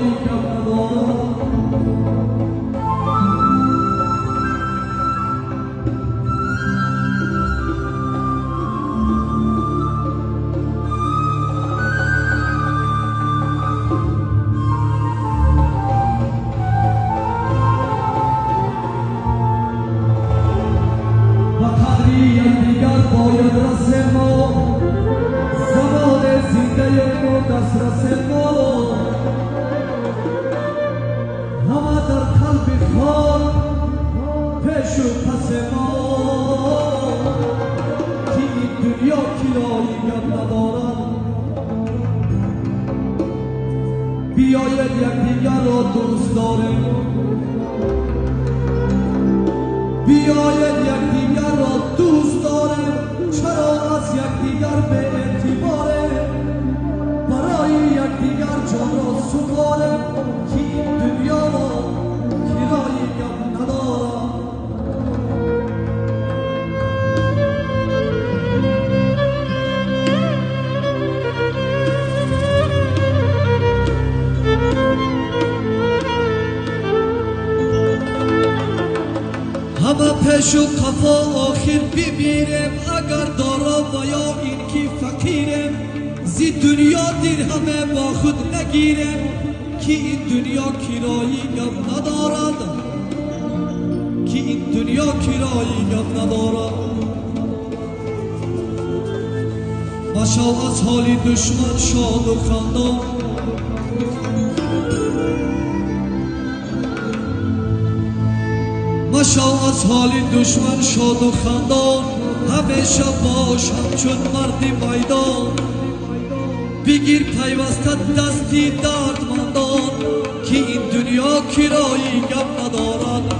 کرایی کم ندارد یکدیگر باید رسم ما زمان زنده ما دسترس ما همه در قلب خار پیش و پس ما که این دنیا کرایی گم ندارد بیاید یکدیگر را دوست داریم بیاید یکدیگر را دوست داریم چرا از یکدیگر به اعتباره برای یکدیگر جان را سپاریم که این دنیا را کرایی گم ندارد همه پیش و قفا آخر بمیریم اگر دارا و یا این کی فقیریم زی دنیا دیر همه با خود نگیریم که این دنیا کرایی گم ندارد که این دنیا کرایی گم ندارد مشو از حالی دشمن شاد و خندان مشو از حالی دشمن شاد و خندان همیشه باش همچون مرد میدان بگیر پیوسته دستی دردمندان که این دنیا کرایی گم ندارد